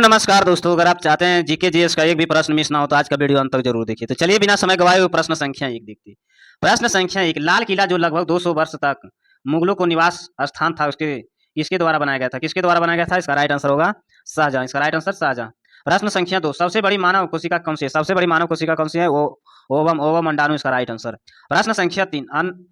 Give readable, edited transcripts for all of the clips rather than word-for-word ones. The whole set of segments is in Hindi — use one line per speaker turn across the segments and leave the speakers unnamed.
नमस्कार दोस्तों, अगर आप चाहते हैं जीके जीएस का एक भी प्रश्न मिस ना हो तो आज का वीडियो अंत तक जरूर देखिए। तो चलिए बिना समय गवाए हुए प्रश्न संख्या 1 देखते हैं। प्रश्न संख्या 1, लाल किला जो लगभग 200 वर्ष तक मुगलों को निवास स्थान था, उसके किसके द्वारा बनाया गया था? किसके द्वारा बनाया गया था? इसका राइट आंसर होगा शाहजहां। इसका राइट आंसर शाहजहां। प्रश्न संख्या 2, सबसे बड़ी मानव कोशिका कौन सी है? सबसे बड़ी मानव कोशिका कौन सी है? वो ओवम ओवम अंडाणु। इसका राइट आंसर। प्रश्न संख्या 3,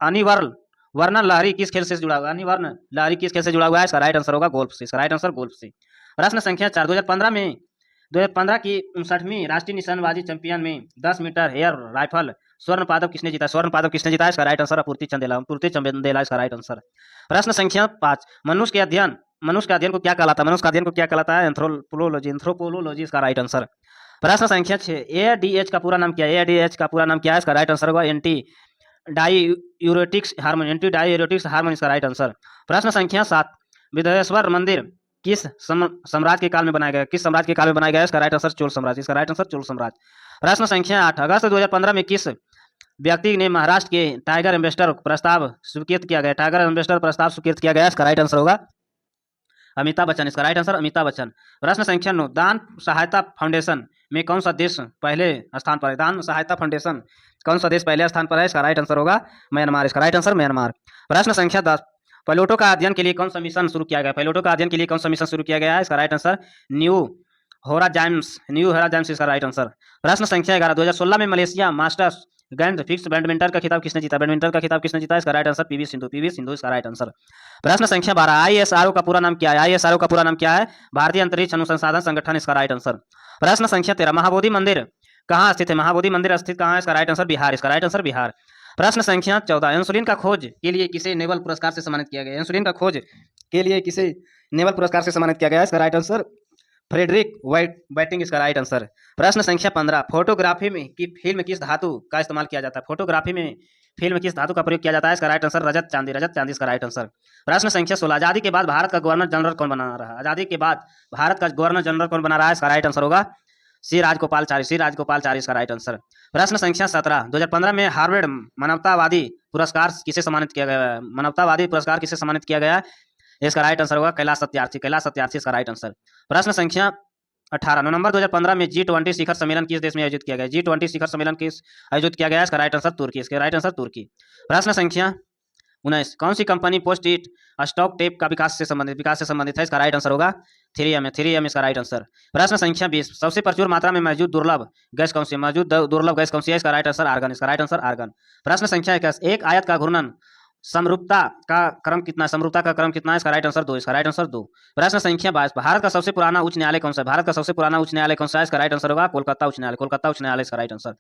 अनिवर्ल वर्णन लहरी किस खेल से जुड़ा हुआ है? अनिवर्ण लहरी किस खेल से जुड़ा हुआ है? इसका राइट आंसर होगा गोल्फ से। इसका राइट आंसर गोल्फ से। प्रश्न संख्या 4, 2015 की 59वीं राष्ट्रीय निशानेबाजी चैंपियन में 10 मीटर एयर राइफल स्वर्ण पदक किसने जीता? स्वर्ण पदक किसने जीता? इसका राइट आंसर अपूर्ति चंदेला। इसका राइट आंसर। प्रश्न संख्या 5, मनुष्य के अध्ययन को क्या कहलाता है? मनुष्य का अध्ययन को क्या कहलाता है? एंथ्रोपोलॉजी। इसका राइट आंसर। प्रश्न संख्या 6, एडीएच का पूरा नाम क्या है? एडीएच का पूरा नाम क्या है? इसका राइट आंसर होगा एंटी डाईयूरेटिक्स हार्मोन। इसका राइट आंसर। प्रश्न संख्या 7, विदेश्वर मंदिर किस साम्राज्य के काल में बनाया गया? किस साम्राज्य के काल में बनाया गया? इसका राइट आंसर चोल साम्राज्य। इसका राइट आंसर चोल साम्राज्य। प्रश्न संख्या 8, अगस्त 2015 में किस व्यक्ति ने महाराष्ट्र के टाइगर एम्बेसडर प्रस्ताव स्वीकृत किया गया? टाइगर एम्बेसडर प्रस्ताव स्वीकृत किया गया। इसका राइट आंसर होगा अमिताभ बच्चन। इसका राइट आंसर अमिताभ बच्चन। प्रश्न संख्या 9, दान सहायता फाउंडेशन में कौन सा देश पहले स्थान पर है? दान सहायता फाउंडेशन कौन सा देश पहले स्थान पर है? इसका राइट आंसर होगा म्यांमार। इसका राइट आंसर म्यांमार। प्रश्न संख्या 10, पायलटों का अध्ययन के लिए कौन सा मिशन शुरू किया गया? पायलटों का अध्ययन के लिए कौन सा मिशन शुरू किया गया है? इसका राइट आंसर न्यू होराइजन्स। इसका राइट आंसर। प्रश्न संख्या 11, 2016 में Malaysia masters grand fix badminton का खिताब किसने जीता? बैडमिंटन का खिताब किसने जीता? इसका राइट आंसर पीवी सिंधु। इसका राइट आंसर। प्रश्न संख्या 12, आईएसआरओ का पूरा नाम क्या है? आईएसआरओ का पूरा नाम क्या है? भारतीय अंतरिक्ष अनुसंधान संगठन। इसका राइट आंसर। प्रश्न संख्या 13, महाबोधि मंदिर कहाँ स्थित है? महाबोधि मंदिर स्थित कहाँ है? इसका राइट आंसर बिहार। इसका राइट आंसर बिहार। प्रश्न संख्या 14, इंसुलिन का खोज के लिए किसे नोबेल पुरस्कार से सम्मानित किया गया? इंसुलिन का खोज के लिए किसे नोबेल पुरस्कार से सम्मानित किया गया? इसका राइट आंसर फ्रेडरिक वाइटिंग। इसका राइट आंसर। प्रश्न संख्या 15, फोटोग्राफी में की फिल्म किस धातु का इस्तेमाल किया जाता है? फोटोग्राफी में फिल्म किस धातु का प्रयोग किया जाता है? इसका राइट आंसर रजत चांदी। इसका राइट आंसर। प्रश्न संख्या 16, आजादी के बाद भारत का गवर्नर जनरल कौन बना रहा है? आजादी के बाद भारत का गवर्नर जनरल कौन बना रहा है? इसका राइट आंसर होगा सी राजगोपालचारी। इसका राइट आंसर। प्रश्न संख्या 17, 2015 में हार्वर्ड मानवतावादी पुरस्कार किसे सम्मानित किया गया? मानवतावादी पुरस्कार किसे सम्मानित किया गया? इसका राइट आंसर होगा कैलाश सत्यार्थी। इसका राइट आंसर। प्रश्न संख्या 18, नवंबर 2015 में G20 शिखर सम्मेलन किस देश में आयोजित किया गया? G20 शिखर सम्मेलन किस आयोजित किया गया? इसका राइट आंसर तुर्की। इसका राइट आंसर तुर्की। प्रश्न संख्या 19, कौन सी company post it stock tape का विकास से संबंधित है? इसका राइट आंसर होगा 3M। इसका राइट आंसर। प्रश्न संख्या 20, सबसे प्रचुर मात्रा में मौजूद दुर्लभ गैस कौन सी है? इसका राइट आंसर आर्गन। इसका राइट आंसर आर्गन। प्रश्न संख्या 21, एक आयत का घूर्णन समरूपता का क्रम कितना है? इसका राइट आंसर 2। इसका राइट आंसर 2। प्रश्न संख्या 22, भारत का सबसे पुराना उच्च न्यायालय कौन सा है? भारत का सबसे पुराना उच्च न्यायालय कौन सा है? इसका राइट आंसर होगा कोलकाता उच्च न्यायालय। इसका राइट आंसर।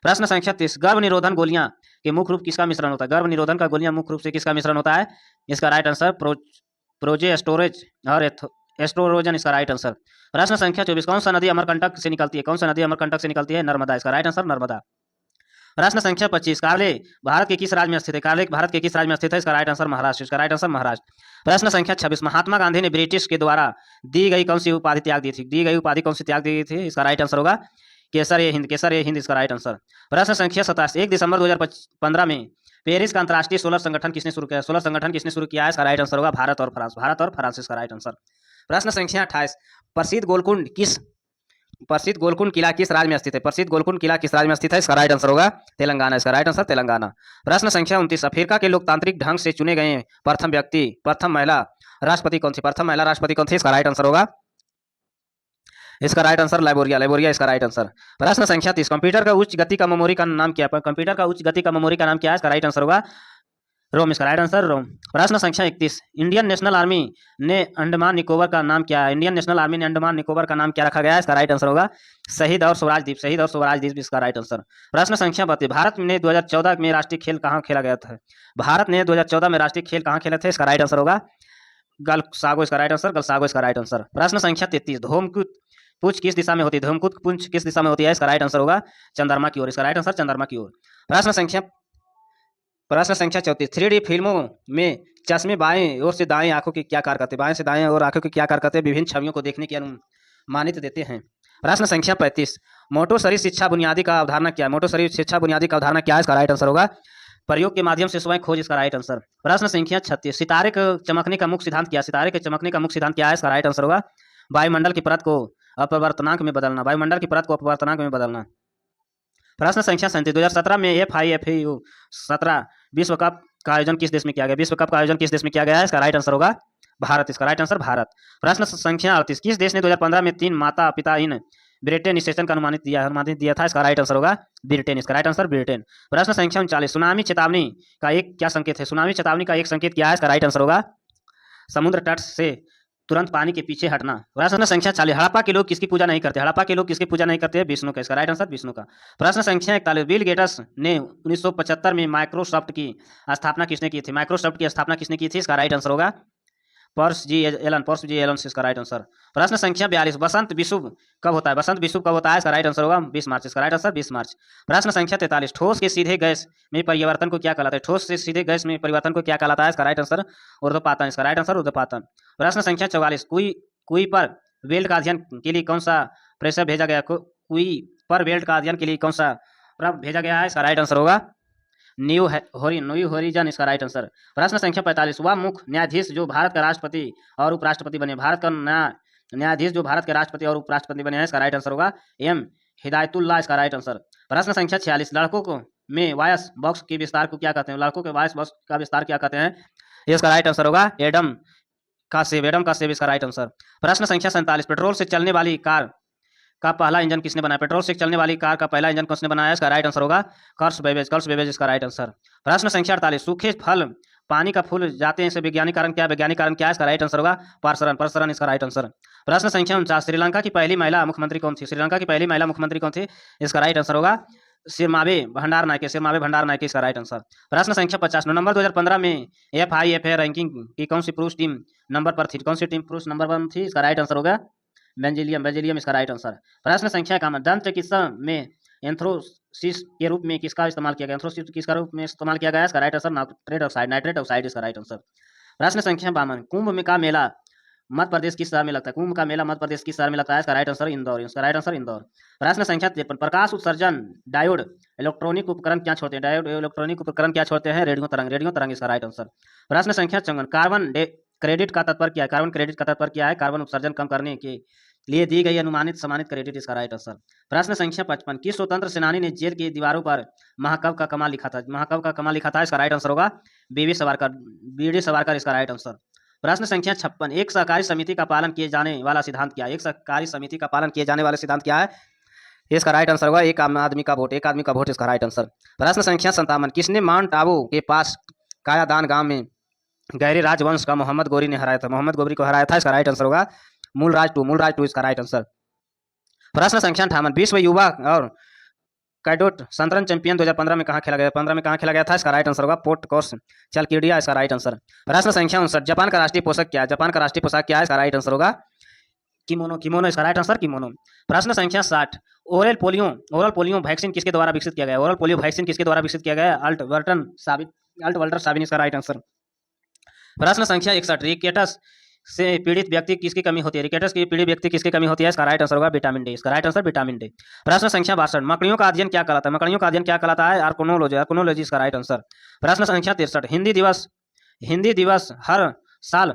प्रश्न संख्या 30, गर्भ निरोधन गोलियां के मुख्य रूप किसका मिश्रण होता है? गर्भ निरोधन का गोलियां मुख्य रूप से किसका मिश्रण होता है? इसका राइट आंसर प्रोजेस्टेरोज और एस्ट्रोजन। इसका राइट आंसर। प्रश्न संख्या 24, कौन सा नदी अमरकंटक से निकलती है? नर्मदा। इसका राइट आंसर नर्मदा। प्रश्न संख्या 25, कार्ले भारत के किस राज्य में स्थित है? इसका राइट आंसर महाराष्ट्र। इसका राइट आंसर महाराष्ट्र। प्रश्न संख्या 26, महात्मा गांधी ने ब्रिटिश के द्वारा दी गई कौन सी उपाधि त्याग दी थी? इसका राइट आंसर होगा केसर ए हिंद। इसका राइट आंसर। प्रश्न संख्या 27, 1 दिसंबर 2015 में पेरिस का अंतर्राष्ट्रीय सोलर संगठन किसने शुरू किया है? इसका राइट आंसर होगा भारत और फ्रांस। इसका राइट आंसर। प्रश्न संख्या 28, प्रसिद्ध गोलकुंड किला किस राज्य में स्थित है? इसका राइट आंसर होगा तेलंगाना। इसका राइट आंसर तेलंगाना। प्रश्न संख्या 29, अफ्रीका के लोकतांत्रिक ढंग से चुने गए प्रथम महिला राष्ट्रपति कौन थी? इसका राइट आंसर होगा लाइबोरिया। इसका राइट आंसर। प्रश्न संख्या 30, कंप्यूटर का उच्च गति का मेमोरी का नाम क्या है? इसका राइट आंसर होगा रोम। इसका राइट आंसर रोम। प्रश्न संख्या 31, इंडियन नेशनल आर्मी ने अंडमान निकोबार का नाम क्या रखा गया है? इसका राइट आंसर होगा शहीद और स्वराज द्वीप। इसका राइट आंसर। प्रश्न संख्या 32, भारत ने 2014 में राष्ट्रीय खेल कहाँ खेला गया था? इसका राइट आंसर होगा गलसागो। इसका राइट आंसर। प्रश्न संख्या 33, धूमकेतु पुंज किस दिशा में होती है? इसका राइट आंसर होगा चंद्रमा की ओर। इसका राइट आंसर चंद्रमा की ओर। प्रश्न संख्या 34, 3D फिल्मों में चश्मे बाएं ओर से दाएं आंखों की क्या कार्य करते हैं? विभिन्न छवियों को देखने की अनुमानित देते हैं। प्रश्न संख्या 35, मोटो शरीर शिक्षा बुनियादी का अवधारणा क्या है? इसका राइट आंसर होगा प्रयोग के माध्यम से स्वयं खोज। इसका राइट आंसर। प्रश्न संख्या 36, सितारे के चमकने का मुख्य सिद्धांत क्या है? इसका राइट आंसर होगा वायुमंडल की परत को अपवर्तनांक में बदलना, वायुमंडल की परत को अपवर्तनांक में बदलना। प्रश्न संख्या 37 2017 में FIFU 17 विश्व कप का आयोजन किस देश में किया गया? विश्व कप का आयोजन किस देश में किया गया है? इसका राइट आंसर होगा भारत। इसका राइट आंसर भारत। प्रश्न संख्या 38 किस देश ने 2015 में 3 माता पिता इन ब्रिटेन स्टेशन का अनुमानित दिया था? इसका राइट आंसर होगा ब्रिटेन। इसका राइट आंसर ब्रिटेन। प्रश्न संख्या 39 सुनामी चेतावनी का एक क्या संकेत है? सुनामी चेतावनी का एक संकेत क्या है? इसका राइट आंसर होगा समुद्र तट से तुरंत पानी के पीछे हटना। प्रश्न संख्या 40 हड़प्पा के लोग किसकी पूजा नहीं करते? हड़प्पा के लोग किसकी पूजा नहीं करते? विष्णु का। इसका राइट आंसर विष्णु का। प्रश्न संख्या 41 बिल गेट्स ने 1975 में माइक्रोसॉफ्ट की स्थापना किसने की थी? माइक्रोसॉफ्ट की स्थापना किसने की थी? इसका राइट आंसर होगा पर्स जी एलन इसका राइट आंसर। प्रश्न संख्या 42 बसंत विषुव कब होता है? बसंत विषुव कब होता है? इसका राइट आंसर होगा 20 मार्च। इसका राइट आंसर 20 मार्च। प्रश्न संख्या 43 ठोस के सीधे गैस में परिवर्तन को क्या कहलाता है? ठोस से सीधे गैस में परिवर्तन को क्या कहलाता है? इसका राइट आंसर ऊर्ध्वपातन। इसका राइट आंसर ऊर्ध्वपातन। प्रश्न संख्या 44 कुई पर वेल्ट का अध्ययन के लिए कौन सा प्रेशर भेजा गया? कुई पर वेल्ट का अध्ययन के लिए कौन सा प्रब भेजा गया है? इसका राइट आंसर होगा न्यू होरिजन। इसका राइट आंसर। प्रश्न संख्या 45 वह मुख्य न्यायाधीश जो भारत का राष्ट्रपति और उपराष्ट्रपति बने, भारत का न्यायाधीश जो भारत के राष्ट्रपति और उपराष्ट्रपति बने हैं? इसका राइट आंसर होगा एम हिदायतुल्लाह। इसका राइट आंसर। प्रश्न संख्या 46 लड़कों को में वॉयस बॉक्स के विस्तार को क्या कहते हैं? लड़कों के वॉयस बॉक्स का विस्तार क्या कहते हैं? इसका राइट आंसर होगा एडम का सेव इसका राइट आंसर। प्रश्न संख्या 47 पेट्रोल से चलने वाली कार का पहला इंजन किसने बनाया? पेट्रोल से चलने वाली कार का पहला इंजन किसने बनाया? इसका राइट आंसर होगा कर्स बेबेज। इसका राइट आंसर। प्रश्न संख्या 48 सूखे फल पानी का फूल जाते हैं इसे वैज्ञानिक कारण क्या? वैज्ञानिक कारण क्या है? इसका राइट आंसर होगा परसरण। इसका राइट आंसर। प्रश्न संख्या 49 श्रीलंका की पहली महिला मुख्यमंत्री कौन थी? श्रीलंका की पहली महिला मुख्यमंत्री कौन थी? इसका राइट आंसर होगा सिरमाबे भंडारनायके। इसका राइट आंसर। प्रश्न संख्या 50 नवंबर 2015 में FIFA रैंकिंग की कौन सी पुरुष टीम नंबर पर थी? कौन सी टीम पुरुष नंबर पर थी? इसका राइट आंसर होगा बेल्जियम। इसका राइट आंसर। प्रश्न संख्या 51 दंत चिकित्सा में एंथ्रोसिस के रूप में किसका इस्तेमाल किया गया? एंथ्रोसिस किसका रूप में इस्तेमाल किया गया? इसका राइट आंसर नाइट्रेट ऑक्साइड। इसका राइट आंसर। प्रश्न संख्या 52 कुंभ का मेला मध्य प्रदेश किस शहर में लगता है? कुंभ का मेला मध्य प्रदेश किस शहर में लगता है? इसका राइट आंसर इंदौर। इसका राइट आंसर इंदौर। प्रश्न संख्या 53 प्रकाश उत्सर्जन डायोड इलेक्ट्रॉनिक उपकरण क्या छोड़ते हैं? डायोड इलेक्ट्रॉनिक उपकरण क्या छोड़ते हैं? रेडियो तरंग। इसका राइट आंसर। प्रश्न संख्या 54 कार्बन क्रेडिट का तात्पर्य क्या है? कार्बन क्रेडिट का तात्पर्य क्या है? कार्बन उत्सर्जन कम करने के लिए दी गई अनुमानित सम्मानित क्रेडिट। इसका राइट आंसर। प्रश्न संख्या 55 किस स्वतंत्र सेनानी ने जेल की दीवारों पर महाकवि का कमाल लिखा था? इसका राइट आंसर होगा बीडी सवारकर। इसका राइट आंसर। प्रश्न संख्या 56 एक सहकारी समिति का पालन किए जाने वाला सिद्धांत क्या है? एक सहकारी समिति का पालन किए जाने वाला सिद्धांत क्या है? इसका राइट आंसर होगा एक आदमी का वोट। इसका राइट आंसर। प्रश्न संख्या 57 किसने माउंट आबू के पास कायादान गांव में गहरे राजवंश का मोहम्मद गोरी ने हराया था? मोहम्मद गोरी को हराया था। इसका राइट आंसर होगा मूलराज टू। इसका राइट आंसर। प्रश्न संख्या 58 विश्व युवा और कैडेट शतरंज चैंपियन 2015 में कहाँ खेला गया? 15 में कहाँ खेला गया था? इसका राइट आंसर होगा पोर्ट कोर्स चलकेडिया। इसका राइट आंसर। प्रश्न संख्या 59 जापान का राष्ट्रीय पोशाक क्या है? जापान का राष्ट्रीय पोशाक क्या है? इसका राइट आंसर होगा किमोनो। इसका राइट आंसर किमोनो। प्रश्न संख्या 60 ओरल पोलियो वैक्सीन किसके द्वारा विकसित किया गया? ओरल पोलियो वैक्सीन किसके द्वारा विकसित किया गया? Alt Walter साबिन। इसका राइट आंसर। प्रश्न संख्या 61 रिकेटस से पीड़ित व्यक्ति किसकी कमी होती है? रिकेटस की पीड़ित व्यक्ति किसकी कमी होती है? इसका राइट आंसर होगा विटामिन डी। इसका राइट आंसर विटामिन डी। प्रश्न संख्या 62 मकड़ियों का अध्ययन क्या कहलाता है? मकड़ियों का अध्ययन क्या कहलाता है? आर्कोनोलॉजी। इसका राइट आंसर। प्रश्न संख्या 63 हिंदी दिवस हर साल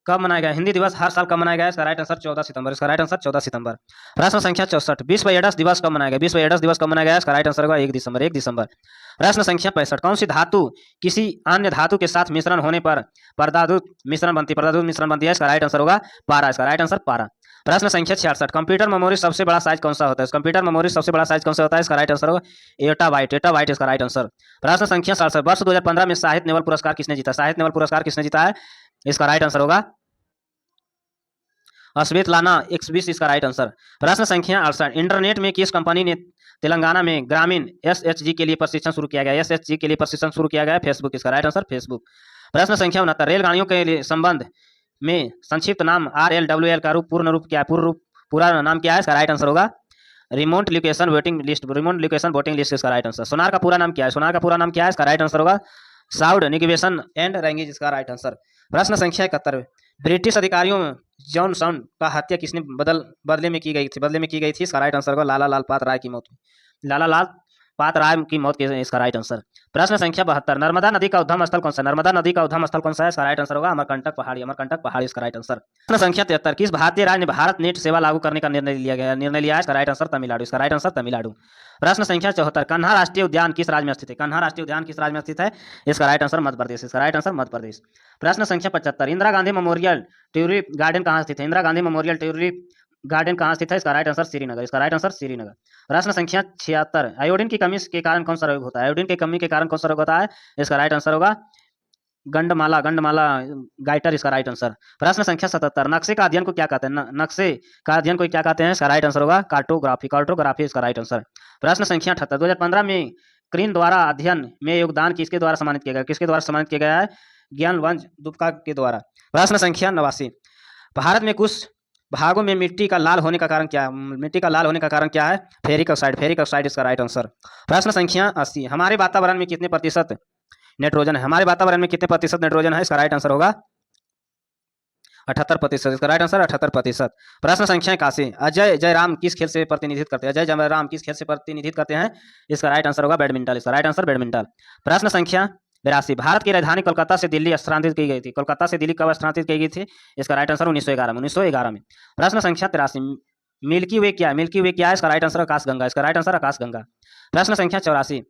कब मनाया गया? हिंदी दिवस हर साल कब मनाया गया? इसका राइट आंसर 14 सितंबर। इसका राइट आंसर 14 सितंबर। प्रश्न संख्या 64 विश्व एड्स दिवस कब मनाया गया? विश्व एड्स दिवस कब मनाया गया? इसका राइट आंसर होगा 1 दिसंबर। प्रश्न संख्या 65 कौन सी धातु किसी अन्य धातु के साथ मिश्रण होने पर प्रदादुत मिश्रण बनती है? इसका राइट आंसर होगा पारा। इसका राइट आंसर पारा। प्रश्न संख्या 66 कंप्यूटर मेमोरी सबसे बड़ा साइज कौन सा होता है? कंप्यूटर मेमोरी सबसे बड़ा साइज कौन सा होता है? इसका राइट आंसर होगा एटाबाइट। इसका राइट आंसर। प्रश्न संख्या 67 वर्ष 2015 में साहित्य नोबेल पुरस्कार किसने जीता है? इसका राइट आंसर होगा स्वेतलाना एक्सबिस। इसका राइट आंसर। प्रश्न संख्या 68 इंटरनेट में किस कंपनी ने तेलंगाना में ग्रामीण SHG के लिए प्रशिक्षण शुरू किया गया? फेसबुक। इसका राइट आंसर फेसबुक। प्रश्न संख्या 69 रेलगाड़ियों के लिए संबंध में संक्षिप्त नाम RLWL का पूर्ण रूप क्या है? पूरा नाम क्या है? इसका राइट आंसर होगा रिमोट लोकेशन वोटिंग लिस्ट। इसका राइट आंसर। सोनार का पूरा नाम क्या है? इसका राइट आंसर होगा साउथ नेविगेशन एंड लैंग्वेज। इसका राइट आंसर। प्रश्न संख्या 71 ब्रिटिश अधिकारियों जॉनसन का हत्या किसने बदले में की गई थी? इसका राइट आंसर होगा लाला लाल पात राय की मौत। लाला लाल पातराय की मौत के इसका राइट आंसर। प्रश्न संख्या 72, नर्मदा नदी का उद्गम स्थल कौन सा है? नर्मदा नदी का उद्गम स्थल कौन सा है? इसका राइट आंसर होगा अमरकंटक पहाड़ी, अमरकंटक पहाड़ी इसका राइट आंसर। प्रश्न संख्या 73, किस भारतीय राज्य ने भारत नेट सेवा लागू करने का निर्णय लिया है? इसका राइट आंसर तमिलनाडु, इसका राइट आंसर तमिलनाडु। प्रश्न संख्या 74, कन्हा राष्ट्रीय उद्यान किस राज्य में स्थित है? कन्हा राष्ट्रीय उद्यान किस राज्य में स्थित है? इसका राइट आंसर मध्य प्रदेश, इसका राइट आंसर मध्य प्रदेश। प्रश्न संख्या 75, Indira Gandhi memorial tulip garden कहाँ स्थित है? Indira Gandhi memorial tulip garden कहाँ स्थित है? इसका राइट आंसर श्रीनगर, इसका राइट आंसर श्रीनगर। प्रश्न संख्या 76, आयोडीन की कमी के कारण कौन सा रोग होता है? आयोडीन की कमी के कारण कौन सा रोग होता है? इसका राइट आंसर होगा गंडमाला, गंडमाला गाइटर इसका राइट आंसर। प्रश्न संख्या 77, नक्शे का अध्ययन को क्या कहते हैं? नक्शे का अध्ययन को क्या कहते हैं? इसका राइट आंसर होगा कार्टोग्राफी, कार्टोग्राफी इसका राइट आंसर। प्रश्न संख्या 78, 2015 में क्रीन द्वारा अध्ययन में योगदान किसके द्वारा सम्मानित किया गया? किसके द्वारा सम्मानित किया गया है? ज्ञानवंश दुबका के द्वारा। प्रश्न संख्या 89, भारत में कुछ भागों में मिट्टी का लाल होने का कारण क्या है? मिट्टी का लाल होने का कारण क्या है? फेरिक ऑक्साइड, फेरिक ऑक्साइड इसका राइट आंसर। प्रश्न संख्या 80, हमारे वातावरण में कितने प्रतिशत नाइट्रोजन है? हमारे वातावरण में कितने प्रतिशत नाइट्रोजन है? इसका राइट आंसर होगा 78%, इसका राइट आंसर 78%। प्रश्न संख्या 81, अजय जयराम किस खेल से प्रतिनिधित्व करते हैं? अजय जयराम किस खेल से प्रतिनिधित्व करते हैं? इसका राइट आंसर होगा बैडमिंटन, इसका राइट आंसर बैडमिंटन। प्रश्न संख्या 82, भारत की राजधानी कोलकाता से दिल्ली स्थानांतरित की गई थी? कोलकाता से दिल्ली कब स्थानांतरित की गई थी? इसका राइट आंसर 1911 में, 1911 में। प्रश्न संख्या 83, मिल्की वे क्या है? मिल्की वे क्या है? इसका राइट आंसर आकाशगंगा, इसका राइट आंसर आकाशगंगा। प्रश्न संख्या 84,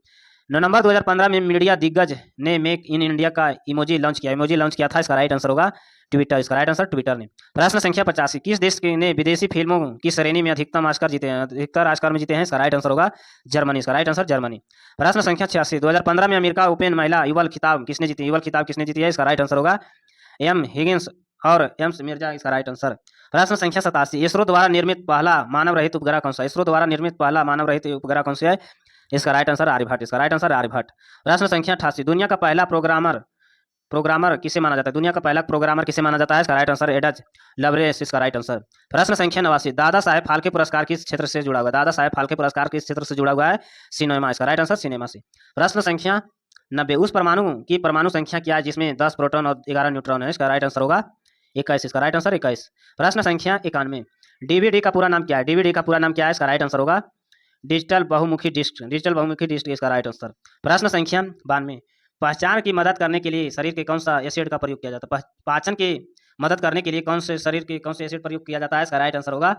नवंबर 2015 में मीडिया दिग्गज ने मेक इन इंडिया का इमोजी लॉन्च किया, इमोजी लॉन्च किया था? इसका राइट आंसर होगा ट्विटर, इसका राइट आंसर ट्विटर ने। प्रश्न संख्या 85, किस देश ने विदेशी फिल्मों की श्रेणी में अधिकतम ऑस्कर जीते हैं? अधिकतर ऑस्कर में जीते हैं? इसका राइट आंसर होगा जर्मनी, इसका राइट आंसर जर्मनी। प्रश्न संख्या 86, 2015 में अमेरिका ओपन महिला युगल खिताब किसने जीती? युगल खिताब किसने जीती है? इसका राइट आंसर होगा एम हिगिंस और एम्स मिर्जा, इसका राइट आंसर। प्रश्न संख्या 87, इसरो द्वारा निर्मित पहला मानव रहित उपग्रह कौन सा? इसरो द्वारा निर्मित पहला मानव रहित उपग्रह कौन सा है? इसका राइट आंसर आर्यभट्ट, इसका राइट आंसर आर्यभट्ट। प्रश्न संख्या 88, दुनिया का पहला प्रोग्रामर किसे माना जाता है? दुनिया का पहला प्रोग्रामर किसे माना जाता है? इसका राइट आंसर एडज लवरेस, इसका राइट आंसर। प्रश्न संख्या 89, दादा साहेब फाल्के पुरस्कार किस क्षेत्र से जुड़ा हुआ है? दादा साहेब फाल्के पुरस्कार किस क्षेत्र से जुड़ा हुआ है? सिनेमा, इसका राइट आंसर सिनेमा से। प्रश्न संख्या 90, उस परमाणु की परमाणु संख्या क्या है जिसमें 10 प्रोटॉन और 11 न्यूट्रॉन है? इसका राइट आंसर होगा 21, इसका राइट आंसर 21। प्रश्न संख्या 91, डीवीडी का पूरा नाम क्या है? डीवीडी का पूरा नाम क्या है? इसका राइट आंसर होगा डिजिटल बहुमुखी डिस्क, डिजिटल बहुमुखी डिस्क इसका राइट आंसर। प्रश्न संख्या 92, पहचान की मदद करने के लिए शरीर के कौन सा एसिड का प्रयोग किया जाता है? पाचन की मदद करने के लिए कौन से शरीर के कौन से एसिड प्रयोग किया जाता है? इसका राइट आंसर होगा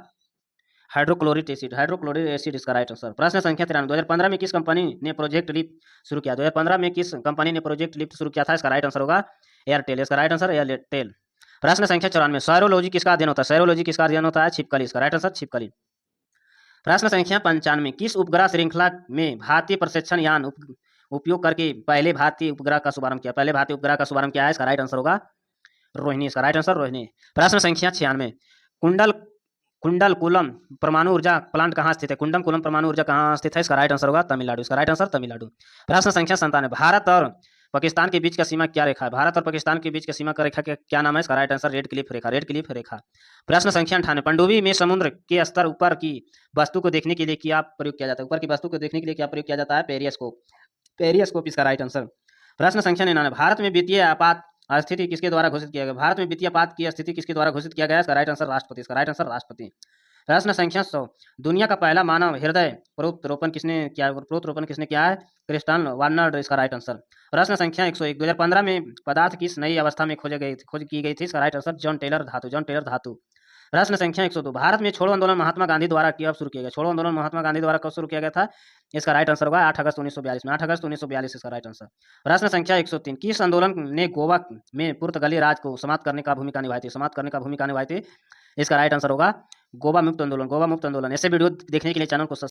हाइड्रोक्लोरिक एसिड, हाइड्रोक्लोरिक एसिड इसका राइट आंसर। प्रश्न संख्या 93, 2015 में किस कंपनी ने प्रोजेक्ट लिप शुरू किया? 2015 में किस कंपनी ने प्रोजेक्ट लिप शुरू किया था? इसका राइट आंसर होगा एयरटेल, इसका राइट आंसर एयरटेल। प्रश्न संख्या 94, सैरोलॉजी किसका अध्ययन होता है? सैरोलॉजी किसका अध्ययन होता है? छिपकली, इसका राइट आंसर छिपकली। प्रश्न संख्या 95, किस उपग्रह श्रृंखला में भारतीय प्रशिक्षण यान उपयोग करके पहले भारतीय उपग्रह का शुभारंभ किया? पहले भारतीय उपग्रह का शुभारंभ किया है? इसका राइट आंसर होगा रोहिणी, इसका राइट आंसर रोहिणी। प्रश्न संख्या 96, कुंडलकुलम परमाणु ऊर्जा प्लांट कहाँ स्थित है? कुंडलकुलम परमाणु ऊर्जा कहाँ स्थित है? इसका राइट आंसर होगा तमिलनाडु, इसका राइट आंसर तमिलनाडु। प्रश्न संख्या 97, भारत और पाकिस्तान के बीच का सीमा क्या रेखा है? भारत और पाकिस्तान के बीच का सीमा का रेखा क्या नाम है? इसका राइट आंसर रेड क्लिफ रेखा, रेड क्लिफ रेखा। प्रश्न संख्या 98, पनडुब्बी में समुद्र के स्तर ऊपर की वस्तु को देखने के लिए क्या प्रयोग किया जाता है? ऊपर की वस्तु को देखने के लिए क्या प्रयोग किया जाता है? पेरिस्कोप, पेरिस्कोप इसका राइट आंसर। प्रश्न संख्या 99, भारत में वित्तीय आपात स्थिति किसके द्वारा घोषित किया गया? भारत में वित्तीय आपात की स्थिति किसके द्वारा घोषित किया गया? इसका राइट आंसर राष्ट्रपति, इसका राइट आंसर राष्ट्रपति। प्रश्न संख्या 100, दुनिया का पहला मानव हृदय प्रत्यारोपण किसने किया है? क्रिस्टियान वार्नर, इसका राइट आंसर। प्रश्न संख्या 101, 2015 में पदार्थ किस नई अवस्था में खोज की गई थी? इसका राइट आंसर जॉन टेलर धातु, जॉन टेलर धातु। प्रश्न संख्या 102, भारत में छोड़ो आंदोलन महात्मा गांधी द्वारा कब शुरू किया गया? छोड़ो आंदोलन महात्मा गांधी द्वारा कब शुरू किया गया था? इसका राइट आंसर होगा 8 अगस्त 1942 में, 8 अगस्त 1942 इसका राइट आंसर। प्रश्न संख्या 103, किस आंदोलन ने गोवा में पुर्तगाली राज को समाप्त करने का भूमिका निभाई थी? समाप्त करने का भूमिका निभाई थी? इसका राइट आंसर होगा गोवा मुक्त आंदोलन, गोवा मुक्त आंदोलन। ऐसे वीडियो देखने के लिए चैनल को